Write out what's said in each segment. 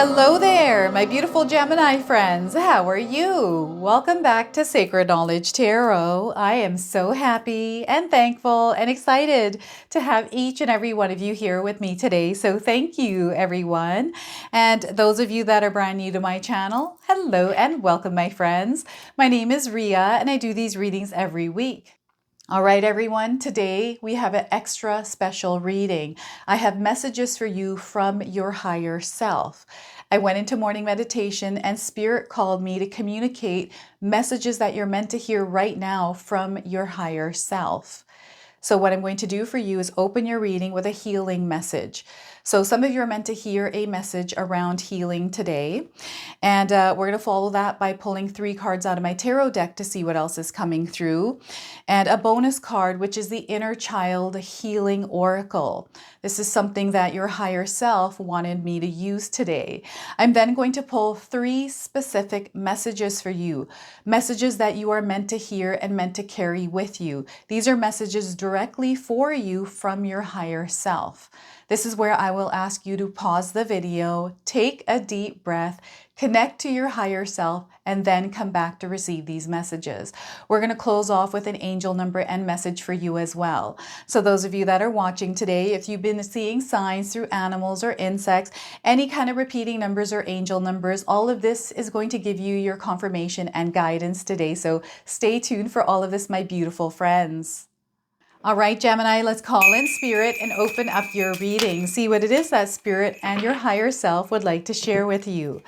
Hello there, my beautiful Gemini friends. How are you? Welcome back to Sacred Knowledge Tarot. I am so happy and thankful and excited to have each and every one of you here with me today. So thank you, everyone. And those of you that are brand new to my channel, hello and welcome, my friends. My name is Ria and I do these readings every week. All right, everyone, today we have an extra special reading. I have messages for you from your higher self. I went into morning meditation and Spirit called me to communicate messages that you're meant to hear right now from your higher self. So what I'm going to do for you is open your reading with a healing message. So some of you are meant to hear a message around healing today. And we're going to follow that by pulling 3 cards out of my tarot deck to see what else is coming through. And a bonus card, which is the Inner Child Healing Oracle. This is something that your higher self wanted me to use today. I'm then going to pull 3 specific messages for you. Messages that you are meant to hear and meant to carry with you. These are messages directly for you from your higher self. This is where I will ask you to pause the video, take a deep breath, connect to your higher self, and then come back to receive these messages. We're going to close off with an angel number and message for you as well. So those of you that are watching today, if you've been seeing signs through animals or insects, any kind of repeating numbers or angel numbers, all of this is going to give you your confirmation and guidance today. So stay tuned for all of this, my beautiful friends. All right, Gemini, let's call in Spirit and open up your reading. See what it is that Spirit and your higher self would like to share with you.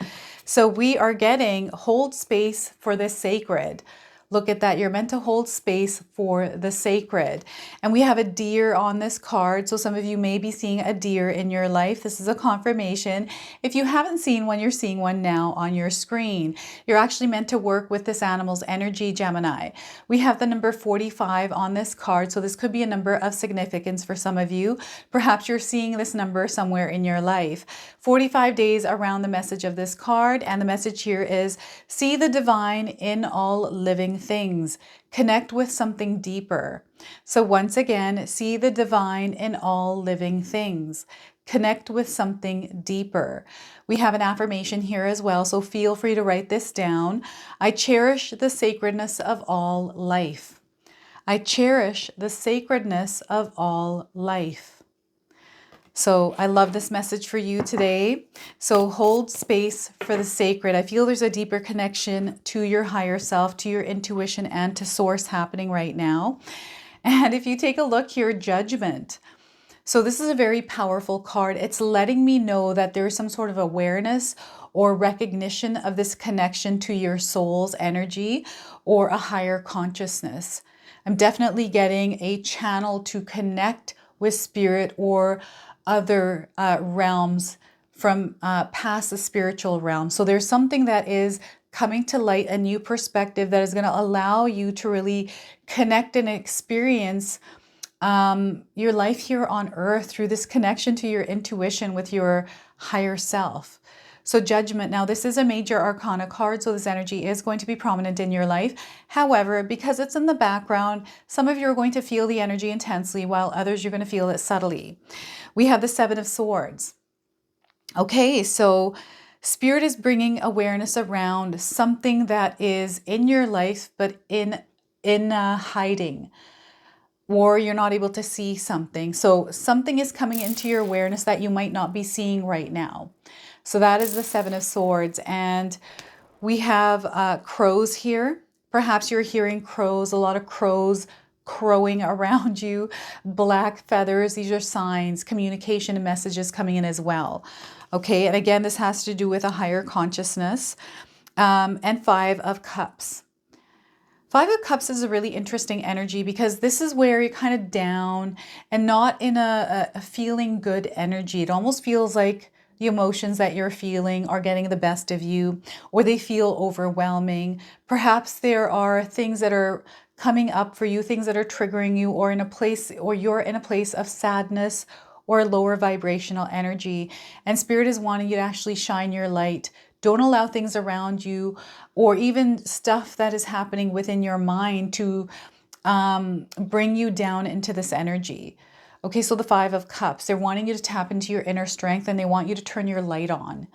So we are getting hold space for the sacred. Look at that. You're meant to hold space for the sacred. And we have a deer on this card. So some of you may be seeing a deer in your life. This is a confirmation. If you haven't seen one, you're seeing one now on your screen. You're actually meant to work with this animal's energy, Gemini. We have the number 45 on this card. So this could be a number of significance for some of you. Perhaps you're seeing this number somewhere in your life. 45 days around the message of this card. And the message here is, see the divine in all living things. Connect with something deeper. So once again, see the divine in all living things. Connect with something deeper. We have an affirmation here as well, so feel free to write this down. I cherish the sacredness of all life. I cherish the sacredness of all life. So I love this message for you today. So hold space for the sacred. I feel there's a deeper connection to your higher self, to your intuition, and to source happening right now. And if you take a look here, Judgment. So this is a very powerful card. It's letting me know that there's some sort of awareness or recognition of this connection to your soul's energy or a higher consciousness. I'm definitely getting a channel to connect with spirit or other realms from past the spiritual realm. So there's something that is coming to light, a new perspective that is going to allow you to really connect and experience your life here on earth through this connection to your intuition with your higher self. So Judgment, now this is a major arcana card, so this energy is going to be prominent in your life. However, because it's in the background, some of you are going to feel the energy intensely, while others you're going to feel it subtly. We have the 7 of Swords. Okay, so Spirit is bringing awareness around something that is in your life, but in hiding, or you're not able to see something. So something is coming into your awareness that you might not be seeing right now. So that is the 7 of Swords. And we have crows here. Perhaps you're hearing crows, a lot of crows crowing around you, black feathers. These are signs, communication and messages coming in as well. Okay, and again, this has to do with a higher consciousness. And 5 of Cups. 5 of Cups is a really interesting energy because this is where you're kind of down and not in a feeling good energy. It almost feels like the emotions that you're feeling are getting the best of you, or they feel overwhelming. Perhaps there are things that are coming up for you, things that are triggering you, or you're in a place of sadness or lower vibrational energy. And Spirit is wanting you to actually shine your light. Don't allow things around you or even stuff that is happening within your mind to bring you down into this energy. Okay, so the 5 of Cups, they're wanting you to tap into your inner strength and they want you to turn your light on.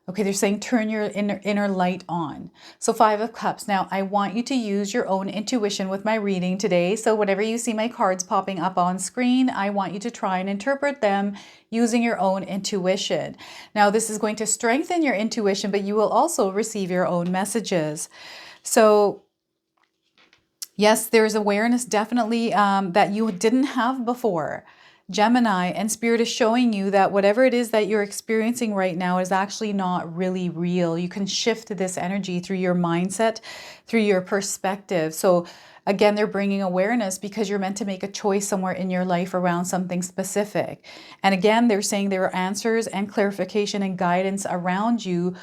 Okay, they're saying turn your inner light on. So 5 of Cups. Now, I want you to use your own intuition with my reading today. So whenever you see my cards popping up on screen, I want you to try and interpret them using your own intuition. Now, this is going to strengthen your intuition, but you will also receive your own messages. So yes, there's awareness definitely that you didn't have before, Gemini, and Spirit is showing you that whatever it is that you're experiencing right now is actually not really real. You can shift this energy through your mindset, through your perspective. So again, they're bringing awareness because you're meant to make a choice somewhere in your life around something specific. And again, they're saying there are answers and clarification and guidance around you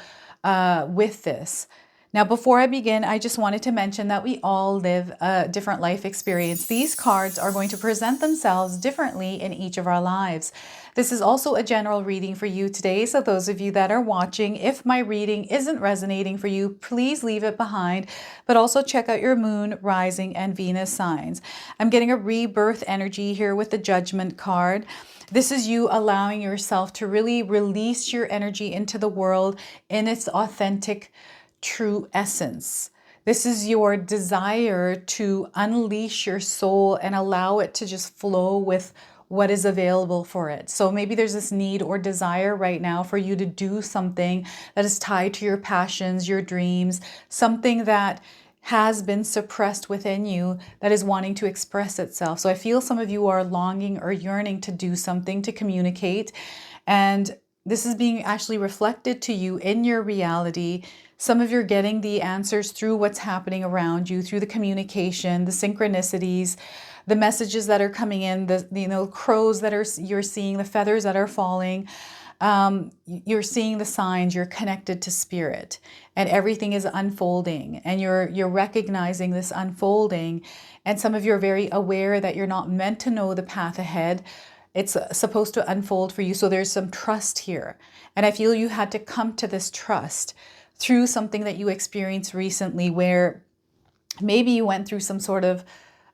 with this. Now, before I begin, I just wanted to mention that we all live a different life experience. These cards are going to present themselves differently in each of our lives. This is also a general reading for you today. So those of you that are watching, if my reading isn't resonating for you, please leave it behind, but also check out your moon, rising, and Venus signs. I'm getting a rebirth energy here with the Judgment card. This is you allowing yourself to really release your energy into the world in its authentic true essence. This is your desire to unleash your soul and allow it to just flow with what is available for it. So maybe there's this need or desire right now for you to do something that is tied to your passions, your dreams, something that has been suppressed within you that is wanting to express itself. So I feel some of you are longing or yearning to do something, to communicate, and this is being actually reflected to you in your reality. Some of you are getting the answers through what's happening around you, through the communication, the synchronicities, the messages that are coming in, the crows that you're seeing, the feathers that are falling. You're seeing the signs. You're connected to spirit, and everything is unfolding, and you're recognizing this unfolding. And some of you are very aware that you're not meant to know the path ahead. It's supposed to unfold for you. So there's some trust here. And I feel you had to come to this trust through something that you experienced recently, where maybe you went through some sort of,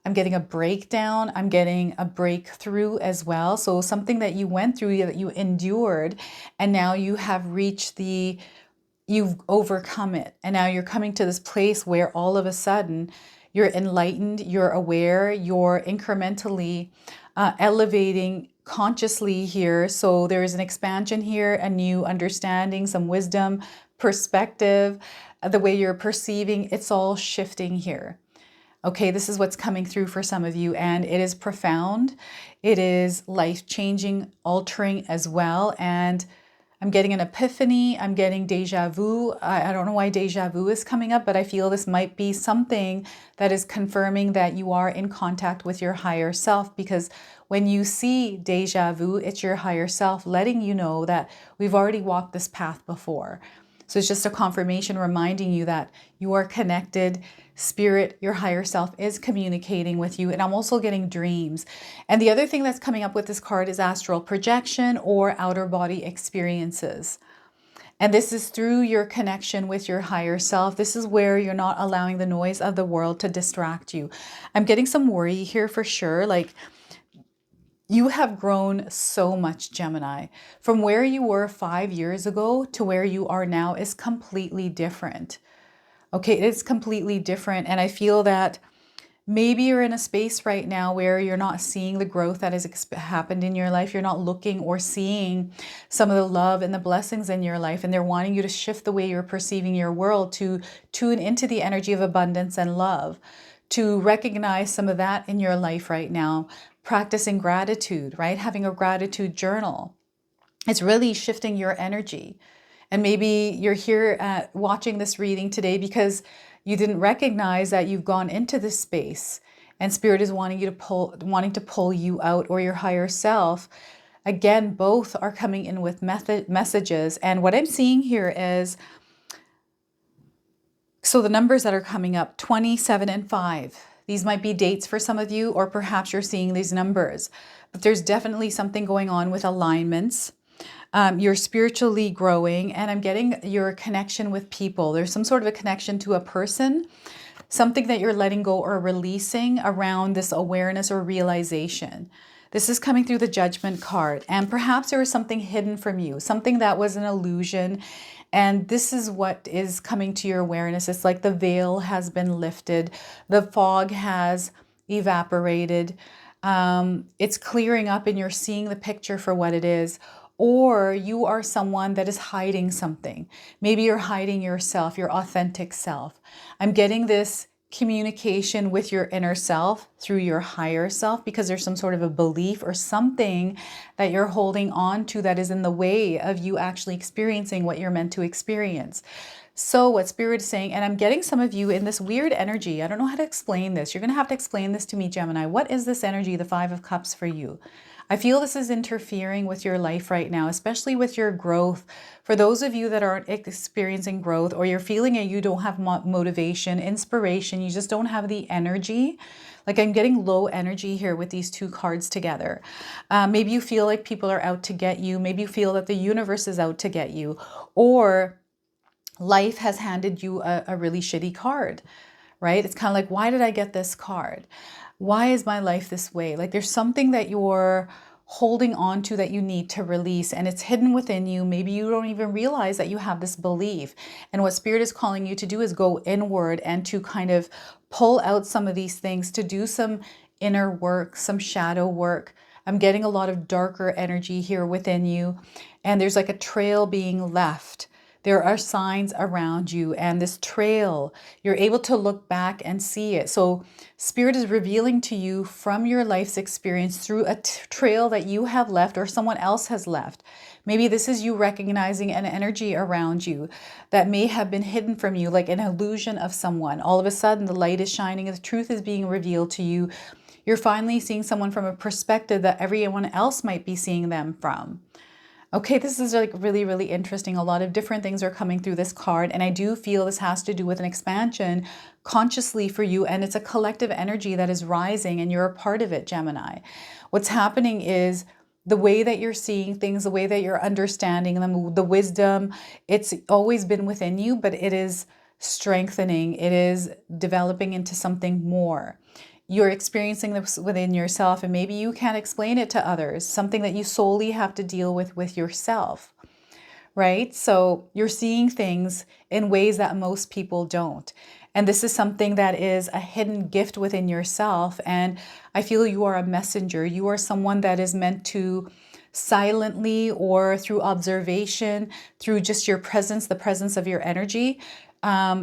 I'm getting a breakdown, I'm getting a breakthrough as well. So something that you went through, that you endured, and now you have reached you've overcome it. And now you're coming to this place where all of a sudden you're enlightened, you're aware, you're incrementally elevating consciously here. So there is an expansion here, a new understanding, some wisdom, perspective, the way you're perceiving, it's all shifting here. Okay, this is what's coming through for some of you, and it is profound. It is life-changing, altering as well. And I'm getting an epiphany. I'm getting deja vu. I don't know why deja vu is coming up, but I feel this might be something that is confirming that you are in contact with your higher self, because when you see deja vu, it's your higher self letting you know that we've already walked this path before. So it's just a confirmation reminding you that you are connected. Spirit, your higher self, is communicating with you. And I'm also getting dreams. And the other thing that's coming up with this card is astral projection or outer body experiences. And this is through your connection with your higher self. This is where you're not allowing the noise of the world to distract you. I'm getting some worry here for sure. Like, you have grown so much, Gemini. From where you were 5 years ago to where you are now is completely different. Okay, it's completely different. And I feel that maybe you're in a space right now where you're not seeing the growth that has happened in your life. You're not looking or seeing some of the love and the blessings in your life. And they're wanting you to shift the way you're perceiving your world, to tune into the energy of abundance and love, to recognize some of that in your life right now. Practicing gratitude, right? Having a gratitude journal. It's really shifting your energy. And maybe you're here watching this reading today because you didn't recognize that you've gone into this space, and Spirit is wanting to pull you out, or your higher self. Again, both are coming in with messages. And what I'm seeing here is, so the numbers that are coming up, 27 and 5. These might be dates for some of you, or perhaps you're seeing these numbers. But there's definitely something going on with alignments. You're spiritually growing, and I'm getting your connection with people. There's some sort of a connection to a person, something that you're letting go or releasing around this awareness or realization. This is coming through the Judgment card. And perhaps there was something hidden from you, something that was an illusion. And this is what is coming to your awareness. It's like the veil has been lifted, the fog has evaporated. It's clearing up and you're seeing the picture for what it is. Or you are someone that is hiding something. Maybe you're hiding yourself, your authentic self. I'm getting this communication with your inner self through your higher self, because there's some sort of a belief or something that you're holding on to that is in the way of you actually experiencing what you're meant to experience. So what Spirit is saying, and I'm getting some of you in this weird energy. I don't know how to explain this. You're going to have to explain this to me, Gemini. What is this energy, the Five of Cups, for you? I feel this is interfering with your life right now, especially with your growth. For those of you that aren't experiencing growth, or you're feeling it, you don't have motivation, inspiration, you just don't have the energy. Like, I'm getting low energy here with these two cards together. Maybe you feel like people are out to get you. Maybe you feel that the universe is out to get you. Or life has handed you a really shitty card, right? It's kind of like, why did I get this card? Why is my life this way? Like, there's something that you're holding on to that you need to release, and it's hidden within you. Maybe you don't even realize that you have this belief. And what Spirit is calling you to do is go inward and to kind of pull out some of these things, to do some inner work, some shadow work. I'm getting a lot of darker energy here within you, and there's like a trail being left. There are signs around you, and this trail, you're able to look back and see it. So Spirit is revealing to you from your life's experience through a trail that you have left or someone else has left. Maybe this is you recognizing an energy around you that may have been hidden from you, like an illusion of someone. All of a sudden, the light is shining and the truth is being revealed to you. You're finally seeing someone from a perspective that everyone else might be seeing them from. Okay, this is like really, really interesting. A lot of different things are coming through this card, and I do feel this has to do with an expansion consciously for you, and it's a collective energy that is rising, and you're a part of it, Gemini. What's happening is the way that you're seeing things, the way that you're understanding them, the wisdom, it's always been within you, but it is strengthening. It is developing into something more. You're experiencing this within yourself, and maybe you can't explain it to others, something that you solely have to deal with yourself, right? So you're seeing things in ways that most people don't. And this is something that is a hidden gift within yourself. And I feel you are a messenger. You are someone that is meant to silently, or through observation, through just your presence, the presence of your energy,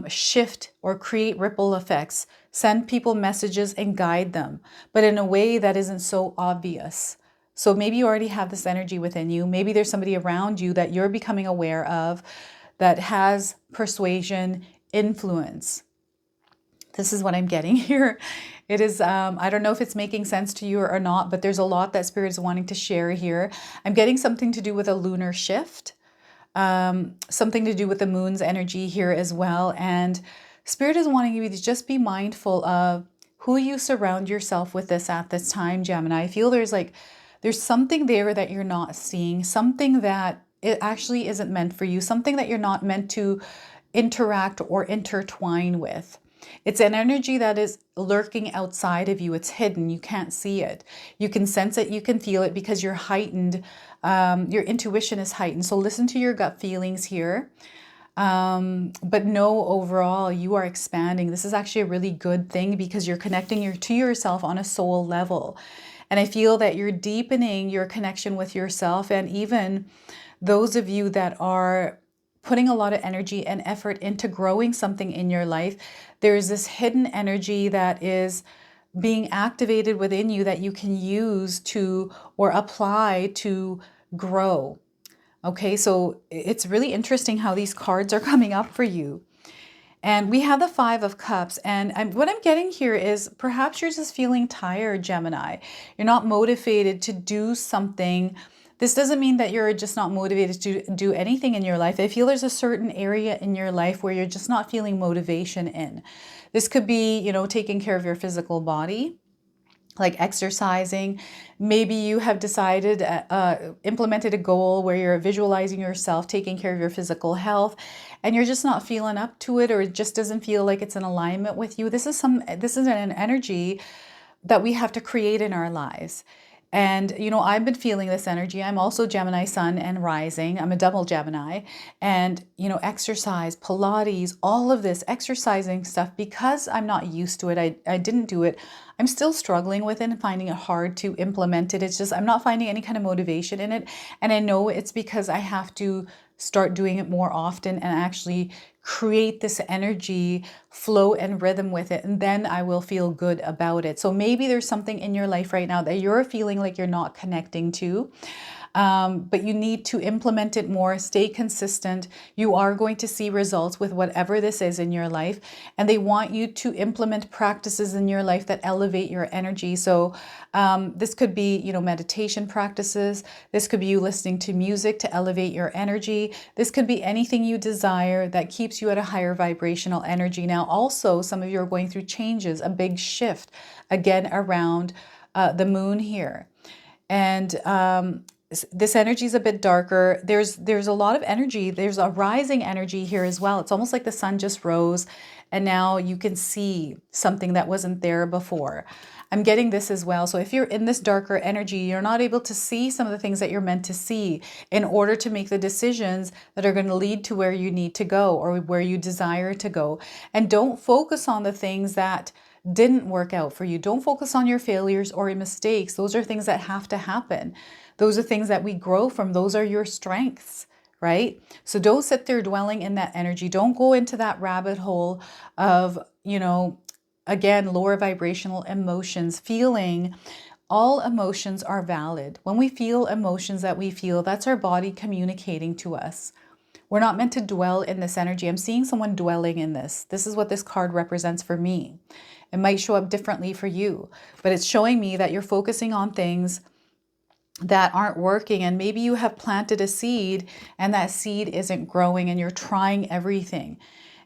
shift or create ripple effects, send people messages and guide them, but in a way that isn't so obvious. So maybe you already have this energy within you. Maybe there's somebody around you that you're becoming aware of that has persuasion, influence. This is what I'm getting here. It is, I don't know if it's making sense to you or not, but there's a lot that Spirit is wanting to share here. I'm getting something to do with a lunar shift. Something to do with the moon's energy here as well. And Spirit is wanting you to just be mindful of who you surround yourself with at this time, Gemini. I feel there's something there that you're not seeing, something that it actually isn't meant for you, something that you're not meant to interact or intertwine with. It's an energy that is lurking outside of you. It's hidden. You can't see it. You can sense it. You can feel it because you're heightened. Your intuition is heightened. So listen to your gut feelings here. But know overall you are expanding. This is actually a really good thing because you're connecting to yourself on a soul level. And I feel that you're deepening your connection with yourself. And even those of you that are putting a lot of energy and effort into growing something in your life, there's this hidden energy that is being activated within you that you can use to or apply to grow. Okay, so it's really interesting how these cards are coming up for you. And we have the Five of Cups. And what I'm getting here is perhaps you're just feeling tired, Gemini. You're not motivated to do something. This doesn't mean that you're just not motivated to do anything in your life. I feel there's a certain area in your life where you're just not feeling motivation in. This could be, taking care of your physical body, like exercising. Maybe you have decided, implemented a goal where you're visualizing yourself taking care of your physical health, and you're just not feeling up to it, or it just doesn't feel like it's in alignment with you. This is an energy that we have to create in our lives. And, I've been feeling this energy. I'm also Gemini sun and rising. I'm a double Gemini. And, exercise, Pilates, all of this exercising stuff, because I'm not used to it, I didn't do it. I'm still struggling with it and finding it hard to implement it. It's just, I'm not finding any kind of motivation in it. And I know it's because I have to start doing it more often and actually create this energy flow and rhythm with it, and then I will feel good about it. So maybe there's something in your life right now that you're feeling like you're not connecting to, but you need to implement it more, stay consistent. You are going to see results with whatever this is in your life, and they want you to implement practices in your life that elevate your energy. So this could be, meditation practices. This could be you listening to music to elevate your energy. This could be anything you desire that keeps you at a higher vibrational energy. Now, also, some of you are going through changes, a big shift, again, around the moon here. And this energy is a bit darker. There's a lot of energy. There's a rising energy here as well. It's almost like the sun just rose and now you can see something that wasn't there before. I'm getting this as well. So if you're in this darker energy, you're not able to see some of the things that you're meant to see in order to make the decisions that are going to lead to where you need to go or where you desire to go. And don't focus on the things that didn't work out for you. Don't focus on your failures or your mistakes. Those are things that have to happen. Those are things that we grow from. Those are your strengths, right? So don't sit there dwelling in that energy. Don't go into that rabbit hole of, again, lower vibrational emotions, feeling. All emotions are valid. When we feel emotions that we feel, that's our body communicating to us. We're not meant to dwell in this energy. I'm seeing someone dwelling in this. This is what this card represents for me. It might show up differently for you, but it's showing me that you're focusing on things that aren't working, and maybe you have planted a seed and that seed isn't growing and you're trying everything.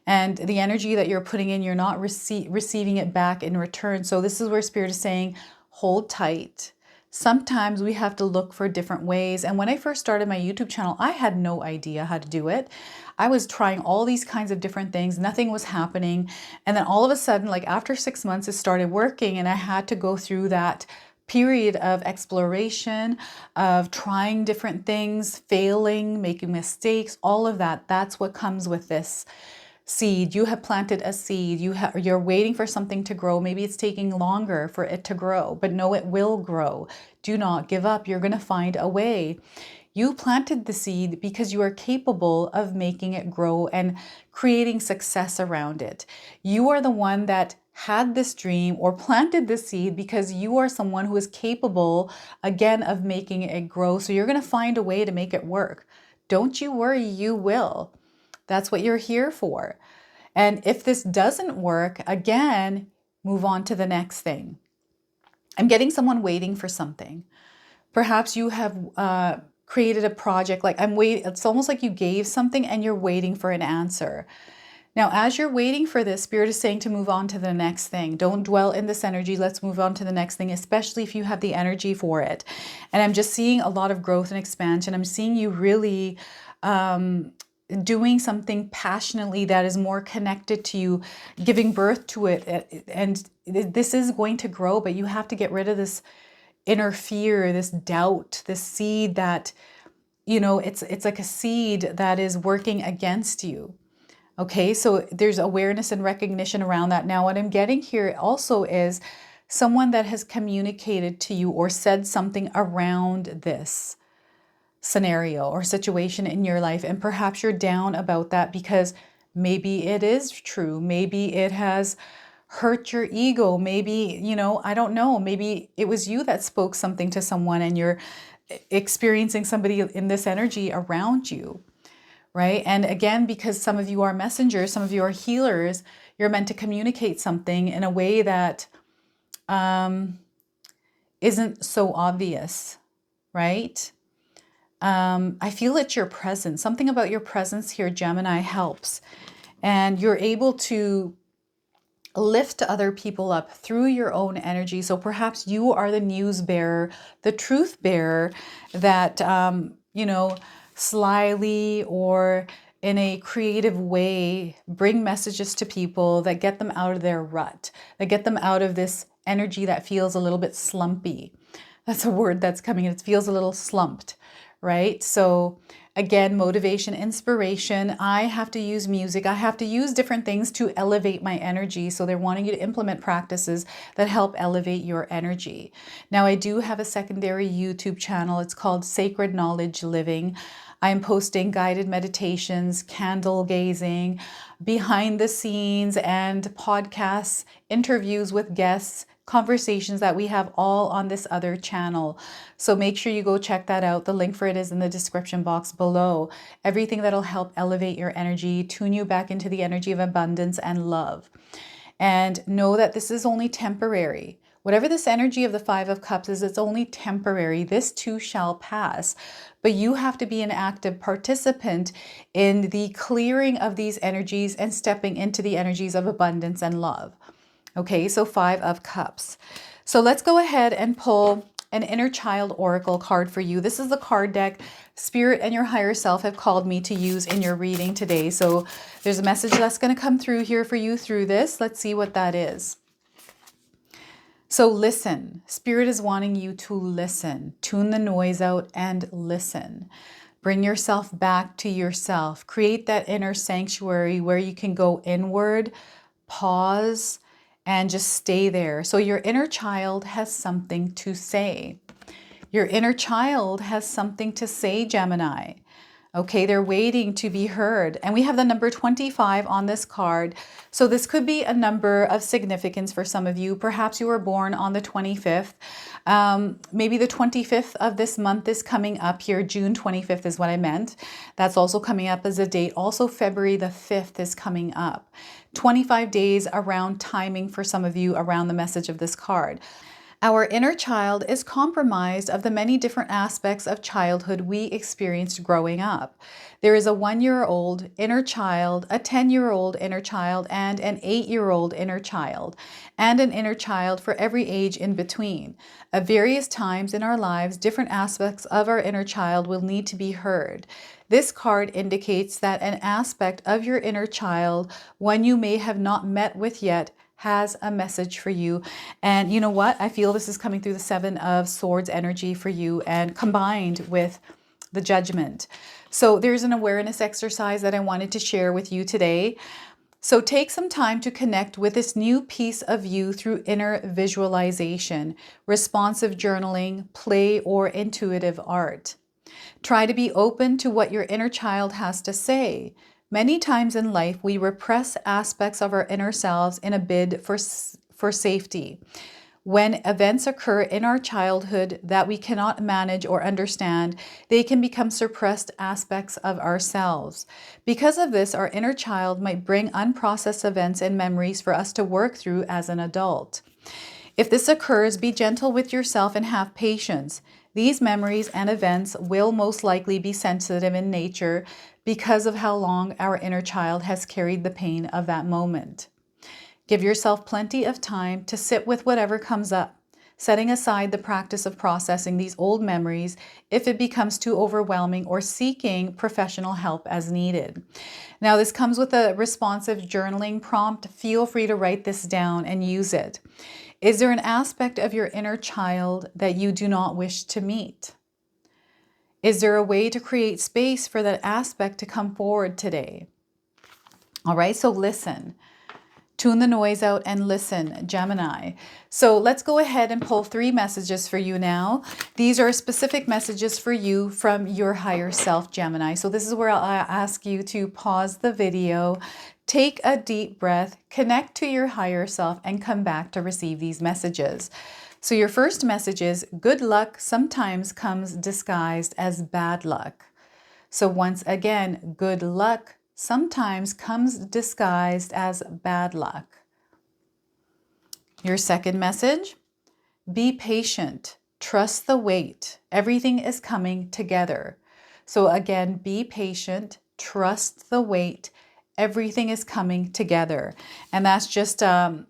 And the energy that you're putting in, you're not receiving it back in return. So this is where Spirit is saying, hold tight. Sometimes we have to look for different ways. And when I first started my YouTube channel, I had no idea how to do it. I was trying all these kinds of different things. Nothing was happening. And then all of a sudden, like after 6 months, it started working, and I had to go through that period of exploration, of trying different things, failing, making mistakes, all of that. That's what comes with this seed. You have planted a seed. You're waiting for something to grow. Maybe it's taking longer for it to grow, but no, it will grow. Do not give up. You're going to find a way. You planted the seed because you are capable of making it grow and creating success around it. You are the one that had this dream or planted the seed because you are someone who is capable, again, of making it grow. So you're going to find a way to make it work. Don't you worry, you will. That's what you're here for. And if this doesn't work, again, move on to the next thing. I'm getting someone waiting for something. Perhaps you have created a project, like it's almost like you gave something and you're waiting for an answer. Now, as you're waiting for this, Spirit is saying to move on to the next thing. Don't dwell in this energy. Let's move on to the next thing, especially if you have the energy for it. And I'm just seeing a lot of growth and expansion. I'm seeing you really doing something passionately that is more connected to you, giving birth to it. And this is going to grow, but you have to get rid of this inner fear, this doubt, this seed that, it's like a seed that is working against you. Okay, so there's awareness and recognition around that. Now, what I'm getting here also is someone that has communicated to you or said something around this scenario or situation in your life, and perhaps you're down about that because maybe it is true. Maybe it has hurt your ego. Maybe, I don't know. Maybe it was you that spoke something to someone and you're experiencing somebody in this energy around you. Right? And again, because some of you are messengers, some of you are healers, you're meant to communicate something in a way that isn't so obvious, right? I feel it's your presence. Something about your presence here, Gemini, helps. And you're able to lift other people up through your own energy. So perhaps you are the news bearer, the truth bearer that, slyly or in a creative way, bring messages to people that get them out of their rut, that get them out of this energy that feels a little bit slumpy. That's a word that's coming in. It feels a little slumped, right? So again, motivation, inspiration. I have to use music. I have to use different things to elevate my energy. So they're wanting you to implement practices that help elevate your energy. Now, I do have a secondary YouTube channel. It's called Sacred Knowledge Living. I am posting guided meditations, candle gazing, behind the scenes, and podcasts, interviews with guests, conversations that we have all on this other channel. So make sure you go check that out. The link for it is in the description box below. Everything that'll help elevate your energy, tune you back into the energy of abundance and love. And know that this is only temporary. Whatever this energy of the Five of Cups is, it's only temporary. This too shall pass. But you have to be an active participant in the clearing of these energies and stepping into the energies of abundance and love. Okay, so Five of Cups. So let's go ahead and pull an inner child oracle card for you. This is the card deck Spirit and your higher self have called me to use in your reading today. So there's a message that's going to come through here for you through this. Let's see what that is. So listen. Spirit is wanting you to listen. Tune the noise out and listen. Bring yourself back to yourself. Create that inner sanctuary where you can go inward, pause, and just stay there. So your inner child has something to say. Your inner child has something to say, Gemini. Okay, they're waiting to be heard. And we have the number 25 on this card. So this could be a number of significance for some of you. Perhaps you were born on the 25th. Maybe the 25th of this month is coming up here. June 25th is what I meant. That's also coming up as a date. Also, February the 5th is coming up. 25 days around timing for some of you around the message of this card. Our inner child is compromised of the many different aspects of childhood we experienced growing up. There is a 1-year-old inner child, a 10-year-old inner child, and an 8-year-old inner child, and an inner child for every age in between. At various times in our lives, different aspects of our inner child will need to be heard. This card indicates that an aspect of your inner child, one you may have not met with yet, has a message for you. And you know what? I feel this is coming through the Seven of Swords energy for you and combined with the Judgment. So there's an awareness exercise that I wanted to share with you today. So take some time to connect with this new piece of you through inner visualization, responsive journaling, play, or intuitive art. Try to be open to what your inner child has to say. Many times in life, we repress aspects of our inner selves in a bid for safety. When events occur in our childhood that we cannot manage or understand, they can become suppressed aspects of ourselves. Because of this, our inner child might bring unprocessed events and memories for us to work through as an adult. If this occurs, be gentle with yourself and have patience. These memories and events will most likely be sensitive in nature because of how long our inner child has carried the pain of that moment. Give yourself plenty of time to sit with whatever comes up, setting aside the practice of processing these old memories if it becomes too overwhelming or seeking professional help as needed. Now, this comes with a responsive journaling prompt. Feel free to write this down and use it. Is there an aspect of your inner child that you do not wish to meet? Is there a way to create space for that aspect to come forward today? All right, so listen. Tune the noise out and listen, Gemini. So let's go ahead and pull 3 messages for you now. These are specific messages for you from your higher self, Gemini. So this is where I'll ask you to pause the video, take a deep breath, connect to your higher self, and come back to receive these messages. So your first message is, good luck sometimes comes disguised as bad luck. So once again, good luck sometimes comes disguised as bad luck. Your second message, be patient, trust the wait. Everything is coming together. So again, be patient, trust the wait. Everything is coming together. And that's just a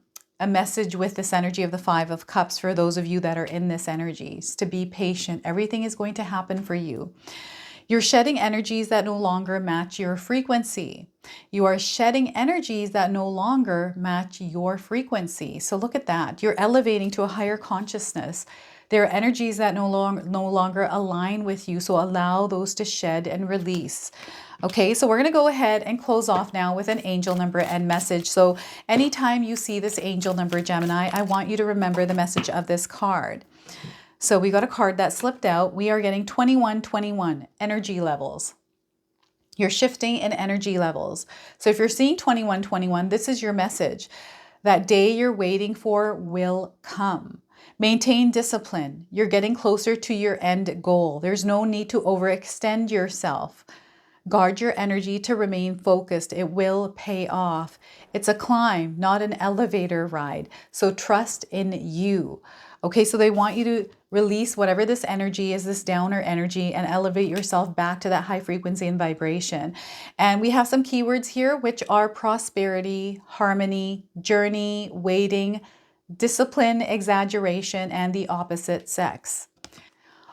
message with this energy of the 5 of Cups for those of you that are in this energy, is to be patient. Everything is going to happen for you. You're shedding energies that no longer match your frequency. You are shedding energies that no longer match your frequency. So look at that. You're elevating to a higher consciousness. There are energies that no longer align with you, so allow those to shed and release. Okay, so we're going to go ahead and close off now with an angel number and message. So anytime you see this angel number, Gemini, I want you to remember the message of this card. So we got a card that slipped out. We are getting 2121 energy levels. You're shifting in energy levels. So if you're seeing 2121, this is your message. That day you're waiting for will come. Maintain discipline. You're getting closer to your end goal. There's no need to overextend yourself. Guard your energy to remain focused. It will pay off. It's a climb, not an elevator ride. So trust in you. Okay, so they want you to release whatever this energy is, this downer energy, and elevate yourself back to that high frequency and vibration. And we have some keywords here, which are prosperity, harmony, journey, waiting, discipline, exaggeration, and the opposite sex.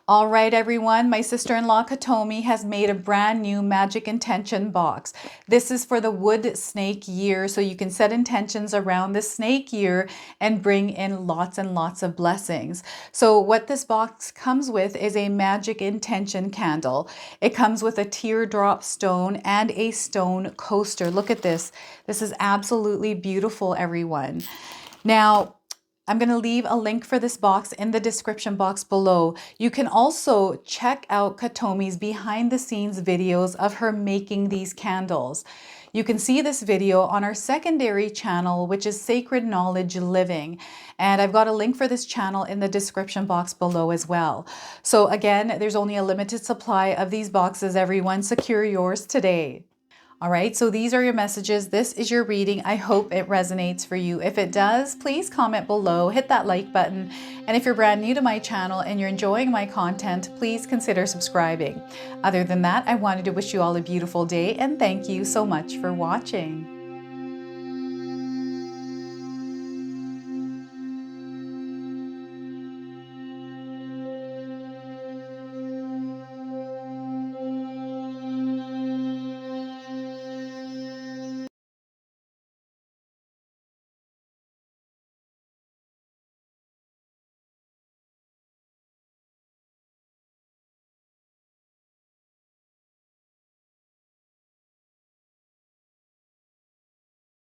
All right, everyone, my sister-in-law Katomi has made a brand new magic intention box. This is for the wood snake year, so you can set intentions around the snake year and bring in lots and lots of blessings. So what this box comes with is a magic intention candle. It comes with a teardrop stone and a stone coaster. Look at this. This is absolutely beautiful, everyone. Now, I'm going to leave a link for this box in the description box below. You can also check out Katomi's behind the scenes videos of her making these candles. You can see this video on our secondary channel, which is Sacred Knowledge Living. And I've got a link for this channel in the description box below as well. So again, there's only a limited supply of these boxes, everyone. Secure yours today. All right, so these are your messages. This is your reading. I hope it resonates for you. If it does, please comment below, hit that like button. And if you're brand new to my channel and you're enjoying my content, please consider subscribing. Other than that, I wanted to wish you all a beautiful day and thank you so much for watching.